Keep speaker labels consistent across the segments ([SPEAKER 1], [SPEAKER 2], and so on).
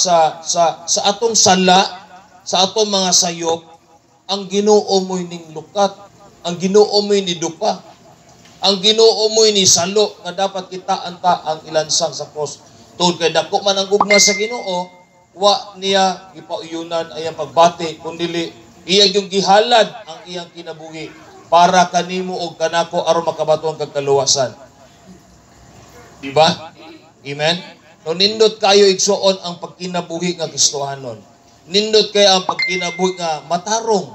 [SPEAKER 1] sa atong sala, sa atong mga sayop, ang Ginoo mo'y ning lukat, ang Ginoo mo'y ni dupa, ang Ginoo mo'y ni salo nga dapat kita anta ang ilansang sa cross. Tungod kay dako man ang gugma sa Ginoo, wa niya gipauyunan ayang pagbati kundi iya yung gihalad ang iyang kinabuhi para kanimo og kanako aron makabaton kag kaluwasan. Diba? Amen? No, nindot kayo igsuon ang pagkinabuhi nga Kristohanon. Nindot kayo ang pagkinabuhi nga matarong.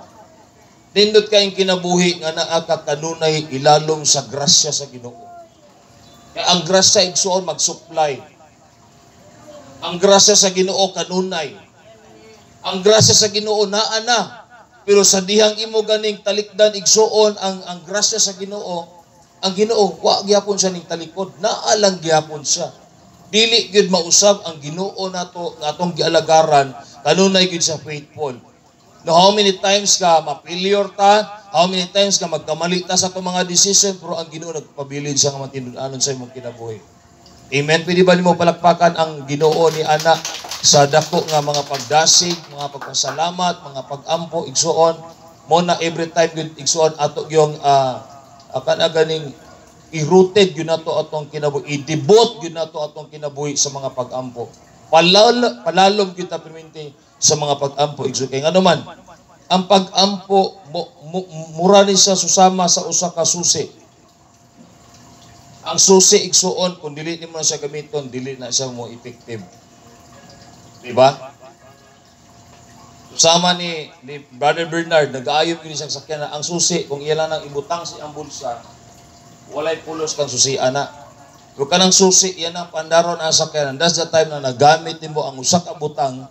[SPEAKER 1] Nindot kayo ang kinabuhi nga naakakanunay ilalom sa grasya sa Ginoo. Kaya ang grasya igsuon mag-supply. Ang grasya sa Ginoo kanunay. Ang grasya sa Ginoo naa na. Pero sa dihang imo ganing talikdan igsuon ang grasya sa Ginoo, ang Ginoo wa gyapon siya ning talikod, naa lang gyapon siya. Dili gyud mausab ang Ginoo nato nga atong gialagaran kanunay gyud sa faithful. No, how many times ka ma-failure ta, how many times ka magkamali ta sa atong mga decision, pero ang Ginoo nagpabilin siya nga matinud-anon sa imong kinabuhi. Amen. Pwede ba nimo palakpakan ang Ginoo ni ana sa dako nga mga pagdasig, mga pagpasalamat, mga pag-ampo igsuon mo na every time gyud igsuon ato gyung ganing i-rooted yun nato atong kinabuhi, i-devote yun nato atong kinabuhi sa mga pag-ampo. Palalom kita perminti sa mga pag-ampo. Kaya nga naman, ang pag-ampo, mura ni siya susama sa usa ka susi. Ang susi igsuon, kung dili ni mo na siya gamiton, dili na siya mo effective. Diba? Susama ni Brother Bernard, nag-aayop yun siyang sakyan na ang susi, kung iyan lang ibutang si ang bulsa, walay pulos kang susi ana. Kung kanang susi yan ang pandaron ang sakyanan. That's the time na nagamit nimo ang usa ka butang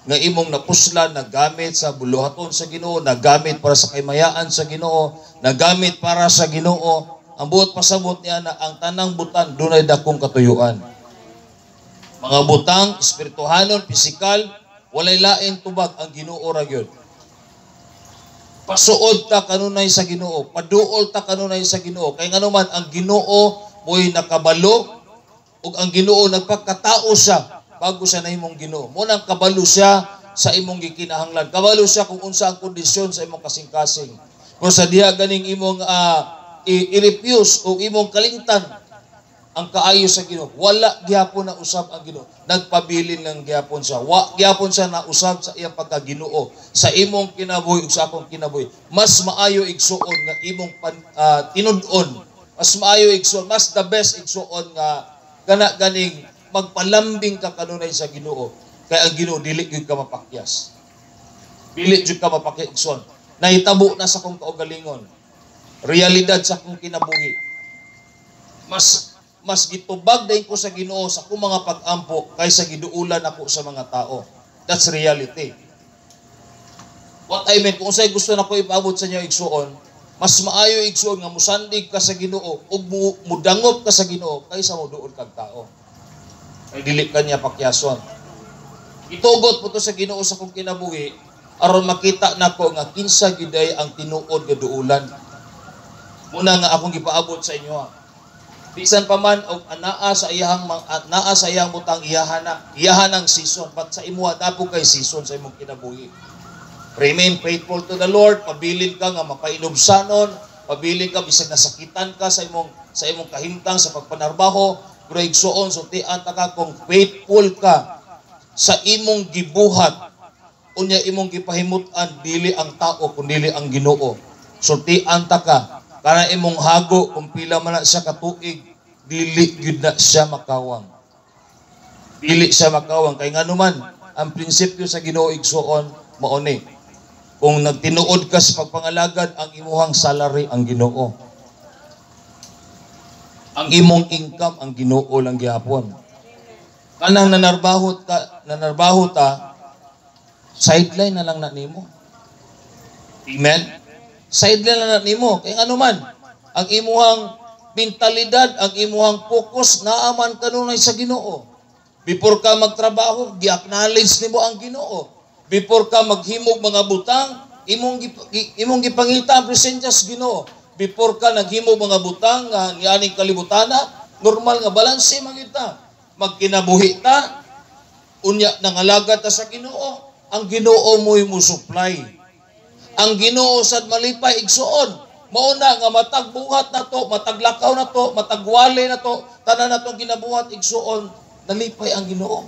[SPEAKER 1] nga imong napuslan, nagamit sa buluhaton sa Ginoo, nagamit para sa kaymayaan sa Ginoo, nagamit para sa Ginoo. Ang buot pasabot niya na ang tanang butang dunay dakong katuyuan. Mga butang espirituhanon, pisikal, walay lain tubag ang Ginoo ra gyud. Pasuod ta kanunay sa Ginoo, paduol ta kanunay sa Ginoo. Kay nganuman ang Ginoo mo'y nakabalo ug ang Ginoo nagpakatao siya bago siya nahimong Ginoo. Mo nang kabalo siya sa imong gikinahanglan. Kabalo siya kung unsa ang kondisyon sa imong kasing-kasing. Kung sa diha ganing imong i-refuse o imong kalingtan ang kaayo sa Ginoo, wala gyapon na usab ang Ginoo. Nagpabilin lang gyapon siya. Wa gyapon siya na usab sa iyang pagkaginoo, sa imong kinabuhi ug sa akong kinabuhi. Mas maayo igsuon nga imong tinud-on. Mas maayo igsuon, mas the best igsuon nga kana ganing magpalambing ka kanunay sa Ginoo. Kay ang Ginoo dili gyud ka mapakyas. Dili gyud ka mapakyas. Nahitabo na sa kong kaugalingon. Realidad sa akong kinabuhi. Mas gitubag dayon ko sa Ginoo sa akong mga pag-ampo kaysa giduulan ako sa mga tao. That's reality. What I mean, kung sa'y gusto na ko ipaabot sa inyo igsuon, mas maayo igsuon nga musandig ka sa Ginoo ug mudangop ka sa Ginoo kaysa moduol kag tao. Kay dili kanya pakyason. Itugot po to sa Ginoo sa akong kinabuhi aron makita nako nga kinsa gyuday ang tinuod nga duulan. Muna nga akong gipaabot sa inyo. Bisan pa man og naa sa iyang butang iyahanang season, but sa imuha dapo kay season sa imong kinabuhi. Remain faithful to the Lord, pabilin ka nga mapainubsanon, pabilin ka bisag nasakitan ka sa imong kahimtang sa pagpanarbaho, pero igsuon sultian ta ka kung faithful ka sa imong gibuhat, unya imong gipahimutan dili ang tao kundi ang Ginoo. Sultian ta ka para imong hago kung pila man na siya katuig, dili gyud na siya makawang. Dili siya makawang. Kay nganuman, ang prinsipyo sa Ginoo igsuon mao ni. Kung nagtinuod ka sa pagpangalagad, ang imuhang salary ang Ginoo. Ang imong income ang Ginoo lang gihapon. Kanang nanarbaho ta, sideline na lang na nimo. Amen. Sideline na nimo. Kaya ano man, ang imuhang mentalidad, ang imuhang focus, naaman kanunay sa Ginoo. Before ka magtrabaho, gi-acknowledge nimo ang Ginoo. Before ka maghimog mga butang, imong gipangita ang presensya sa Ginoo. Before ka naghimog mga butang nga nianing kalibutana, normal nga balanse man kita. Magkinabuhi ta, Unya nangalagad ta sa Ginoo, ang Ginoo mo'y mo supply. Ang Ginoo sad malipay igsuon. Mauna nga matag buhat na to, matag lakaw na to, matag wali na to, tanan na tong ginabuhat igsuon, nalipay ang Ginoo.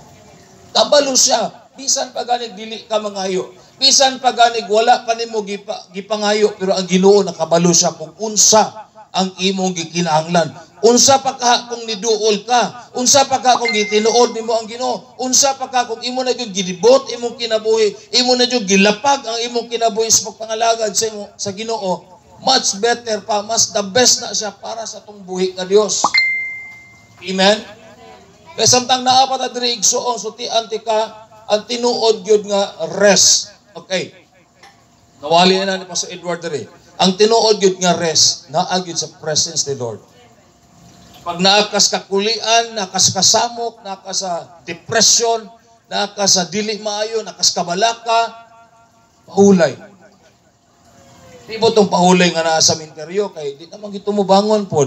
[SPEAKER 1] Kabalo siya, bisan pa ganig dili ka mangayo. Bisan pa ganig wala pa nimo gipangayo, pero ang Ginoo nakabalo siya kung unsa ang imong gikinahanglan. Unsa pa ka kung niduol ka, unsa pa ka kung gitinuod nimo ang Ginoo, unsa pa ka kung imo na gyud gilibot imong kinabuhi, imo na gyud gilapag ang imong kinabuhi sa pagpangalagad sa Ginoo, much better pa, mas the best na siya para sa tong buhi ka Dios. Amen. Kaya samtang naapat at diri igsuon sutian ti ka ang tinuod gyud nga rest. Okay. Nawali na ni Pastor Edward diri. Ang tinuod gyud nga rest, naa gyud sa presence ni Lord. Pag naakas kakulian, naakas kasamok, naakas sa depression, naakas sa dili maayo, naakas kabalaka, pahulay. Di ba itong pahulay nga naa sa minteryo? Kaya di naman ito mo bangon po.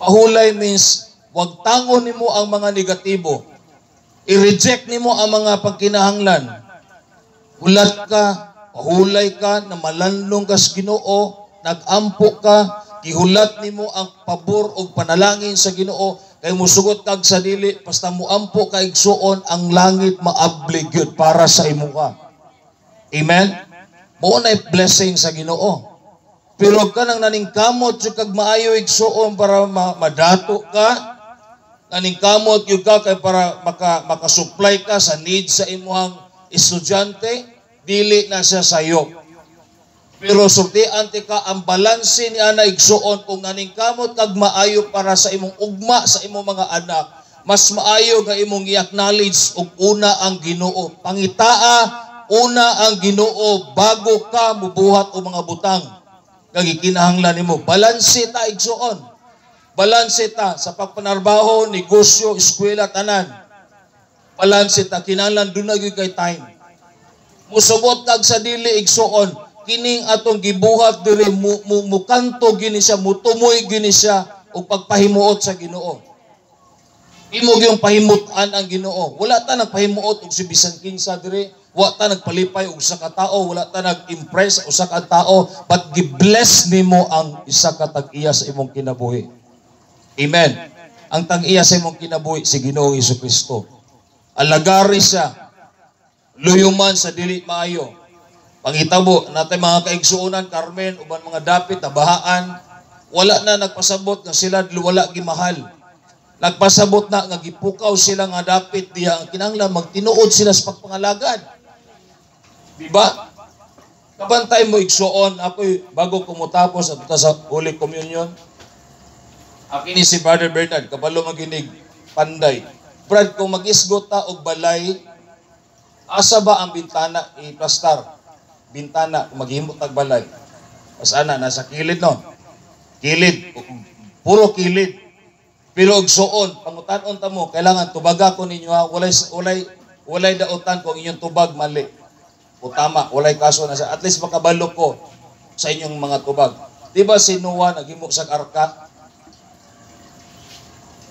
[SPEAKER 1] Pahulay means, wag tangon nimo ang mga negatibo. I-reject nimo ang mga pagkinahanglan. Hulat ka, pahulay ka, na malanlong ka sa Ginoo, nag-ampo ka, gihulat nimo ang pabor o panalangin sa Ginoo, kay musugot kag sa dili, basta muampo ka igsuon, ang langit maabli gyud para sa imo ka. Amen? Mao na blessing sa Ginoo. Pero ka nang naningkamot yung kag maayo igsuon para madato ka, naningkamot yung ka kay para makasupply ka sa needs sa imuhang estudyante, dili na siya sayo. Pero sultian ti ka ang balanse ni ana igsuon kung naningkamot kag maayo para sa imong ugma sa imong mga anak, mas maayo nga imong i-acknowledge og una ang Ginoo. Pangitaa una ang Ginoo bago ka mubuhat og mga butang. Kag gikinahanglan nimo balanse ta igsuon. Balanse ta sa pagpanarbaho, negosyo, eskwela tanan. Balanse ta kinahanglan dunay kay time. Musubot kag sa dili igsuon kining atong gibuhat diri mukanto gini siya, mutumoy gini siya og pagpahimuot sa Ginoo. Imo gyung pahimutan ang Ginoo. Wala ta nagpahimuot og si bisan kinsa diri, wala ta nagpalipay og usa ka tawo, wala ta nag-impress usa ka tawo, but gi-bless nimo ang isa ka tag-iya sa imong kinabuhi. Amen. Ang tag-iya sa imong kinabuhi si Ginoong Hesukristo. Alagari siya. Luyuman sa dili maayo. Pangitabo natin mga kaigsuunan, Carmen, uban mga dapit, tabahaan, wala na nagpasabot nga sila wala gimahal. Nagpasabot na nga gipukaw sila nga dapit diya ang kinahanglan magtinuod sila sa pagpangalagad. Diba? Kabantay mo igsuon, ako'y bago kumutapos at sa Holy Communion, akin ni si Brother Bernard, kabalo maginig, panday. Brad, kung mag-isgot ta og balay, asa ba ang bintana i-plastar? Bintana, maghimot tag balay. Asana, nasa kilid no? Kilid. Puro kilid. Pero og suon, pangutan-on ta mo, kailangan tubaga ko ninyo ha. Walay dautan kung inyong tubag mali. O tama, walay kaso na sa. At least makabalo ko sa inyong mga tubag. Diba si Noah naghimo sa arka?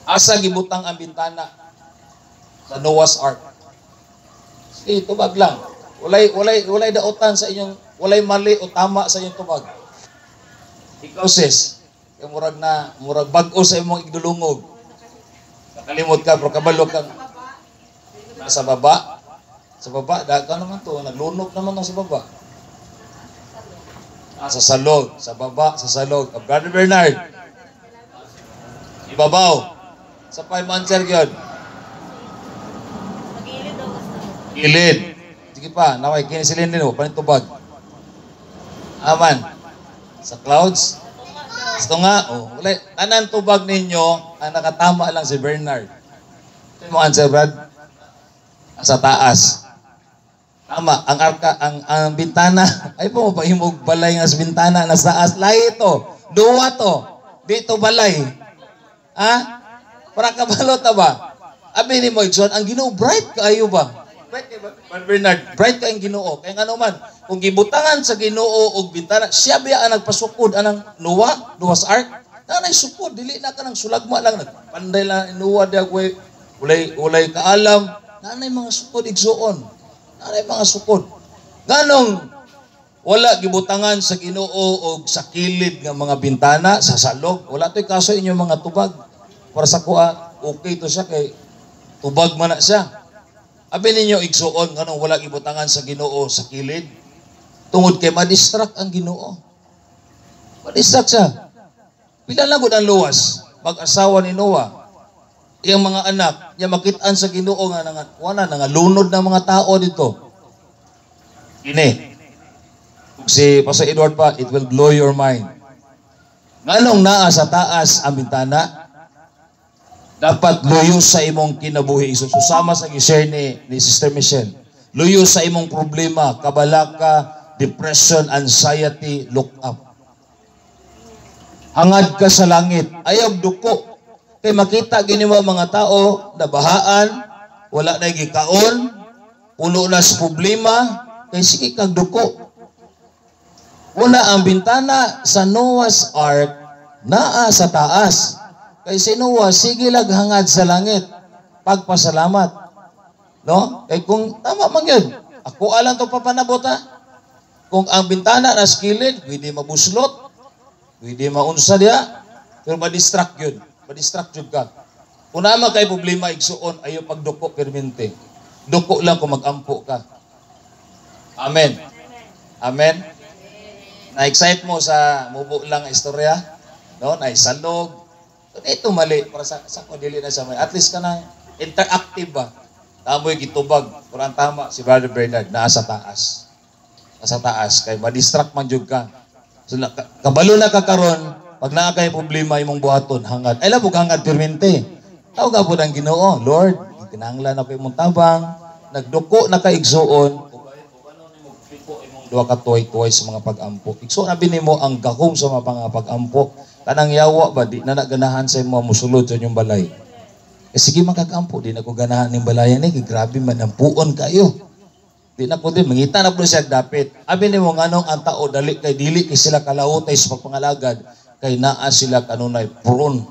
[SPEAKER 1] Asa gibutang ang bintana sa Noah's Ark? Sige, tubag lang. Walay dautan sa inyong, walay mali o tama sa inyong tubag. Ikaw sis, yung murag bag-o sa imong igdulungog. Nakalimot ka, pero kabalo ka. Sa baba? Sa baba, daga naman to, naglunok naman na sa baba. Sa salog, sa baba, sa salog. Brother Bernard, ibabaw. Sa 5 months, yun. Gilid. Sige pa, naway, kinisilin din mo, panitubag. Aman. Sa clouds? Ito nga, tanan tubag ninyo, ang nakatama lang si Bernard. Ito mo answer, Brad? Sa taas. Tama, ang arka, ang bintana, ay po, pahimog balay nga sa bintana, nasa taas. Lahi ito, duwa to, dito balay. Ha? Para kabalot ba? Abi ni mo, John, ang Ginoo, bright kaayo ba? Bright kay Bernard, bright kay ang Ginoo. Kaya nga naman, kung gibutangan sa Ginoo og bintana, siya biya ang nagpasukod anang Noah's Ark. Nanay sukod, dili na ka ng sulagma lang, nagpanday lang Noah diya, ulay kaalam, nanay mga sukod igsuon. Nanay mga sukod. Nganong wala gibutangan sa Ginoo o sa kilid nga mga bintana, sa salog. Wala to'y kaso inyong mga tubag. Para sa kuha, okay to siya kay tubag man na siya. Abi ninyo igsuon, nganong wala gibutangan sa Ginoo sa kilid. Tungod kay madistract ang Ginoo. Madistract siya. Pila lang gud ang luwas. Mag-asawa ni Noah. Iyang mga anak, niya makitaan sa Ginoo nga wala nangalunod ng mga tao dito. Ini. Si Pastor Edward pa, it will blow your mind. Nganong naa sa taas ang bintana, dapat luyo sa imong kinabuhi. Susama sa gi-share ni Sister Michelle. Luyo sa imong problema, kabalaka, depression, anxiety, look up. Hangad ka sa langit, ayaw duko. Kay makita gini mo mga tao, nabahaan, wala na gikaon, puno na sa problema, kay sige kag duko. Una ang bintana sa Noah's Ark, naa sa taas. Kay si Noah, sige lang hangad sa langit. Pagpasalamat. No? Kay kung tama man yun, ako alam to papanabot ha. Kung ang bintana na skilid, pwede mabuslot, pwede maunsa diya, pero madistract yun. Madistract yun ka. Kung naman kay problema, igsuon, ayaw pagduko permente. Duko lang kung mag-ampo ka. Amen. Amen. Na-excite mo sa mubo lang istorya, no? Naisalog. Ito mali para sa ko dili na sa may. At least ka na interactive ba? Tamoy gitubag. Kurang tama si Brother Bernard naa sa taas. Sa taas kay ma-distract man jud ka. So kabalo na ka karon pag naa kay problema imong buhaton hangad. Ay labog hangad permente. Tawag ka po ng Ginoo, Lord, kinahanglan ako imong tabang, nagduko na ka igsuon. Duha ka tuway-tuway sa mga pag-ampo. Ikso na binimo ang gahom sa mga pag-ampo. Kanang yawa ba, di na naganahan sa mga musulod sa inyong balay. Sige makag-ampo, di na ko ganahan ng balayan eh. Grabe man, ang puon kayo. Di na po din, mangita na po siya dapit. Abi ni mo nganong ang tao, dili kay sila kalautay sa pagpangalagad, kay naa sila kanunay puron.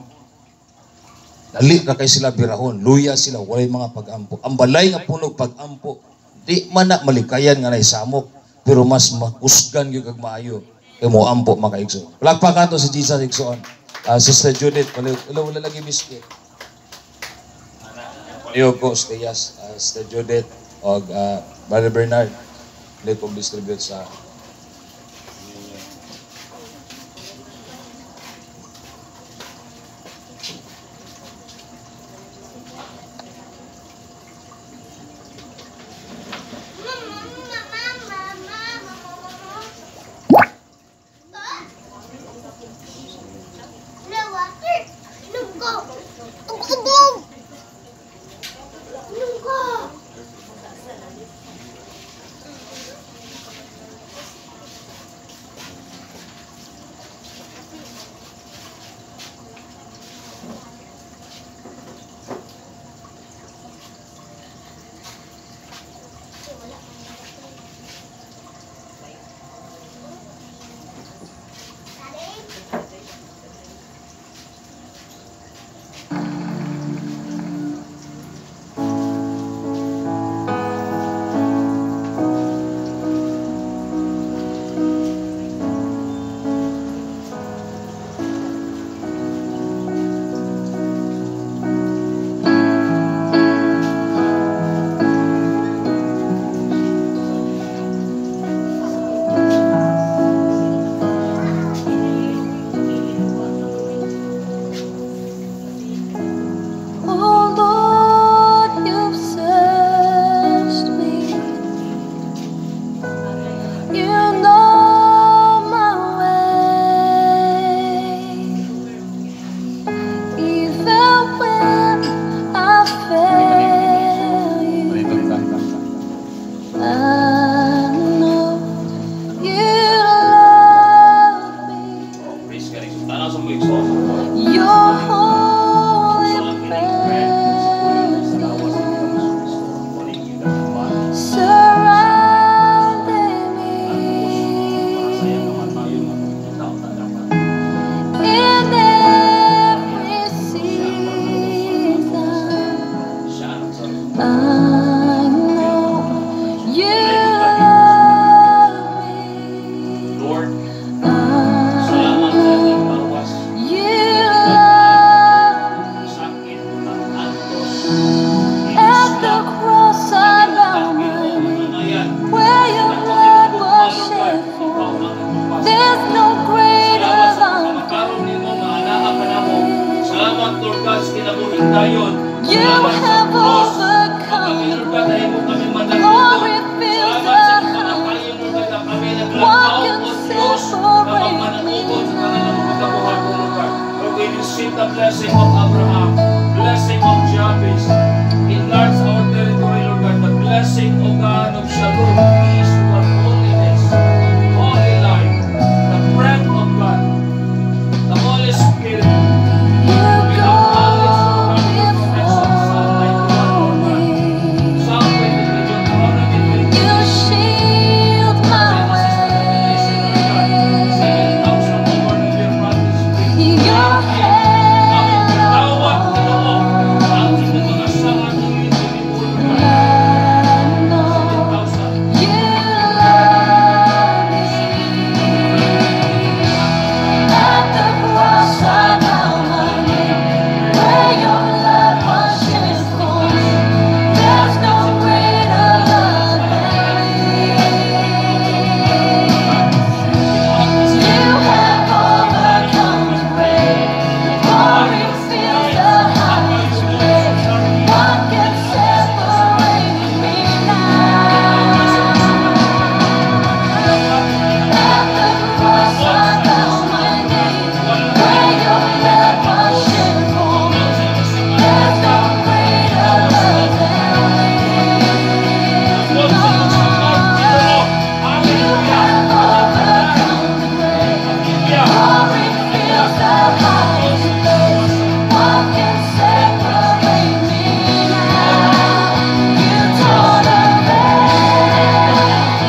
[SPEAKER 1] Dali ka kay sila birahon, luya sila, walay mga pag-ampo. Ang balay nga punog pag-ampo, di man na malikayan nga naisamok. Pero mas makusgan yung kag maayo. Kaya mo ampo makaigso. Palakpakan to si Jesus Igsoon. Sister Judith, wala lagi miski. Paliyog ko, Sister Judith, o Brother Bernard. Let po distribute sa Lord God, sa kinabuhing dayon.
[SPEAKER 2] You
[SPEAKER 1] Salamat sa
[SPEAKER 2] have
[SPEAKER 1] cross.
[SPEAKER 2] overcome
[SPEAKER 1] Kami, Lord God, dahil mo kami
[SPEAKER 2] Glory
[SPEAKER 1] manatutod.
[SPEAKER 2] fills
[SPEAKER 1] Salamat sa
[SPEAKER 2] the
[SPEAKER 1] kamatayon, Lord God, na kami
[SPEAKER 2] What
[SPEAKER 1] naglakaw
[SPEAKER 2] can
[SPEAKER 1] o Diyos na
[SPEAKER 2] separate
[SPEAKER 1] magmanatutod
[SPEAKER 2] me
[SPEAKER 1] sa kanilang mga kabuhay,
[SPEAKER 2] now?
[SPEAKER 1] Lord God. Lord, we receive the blessing of Abraham, blessing of Jabez,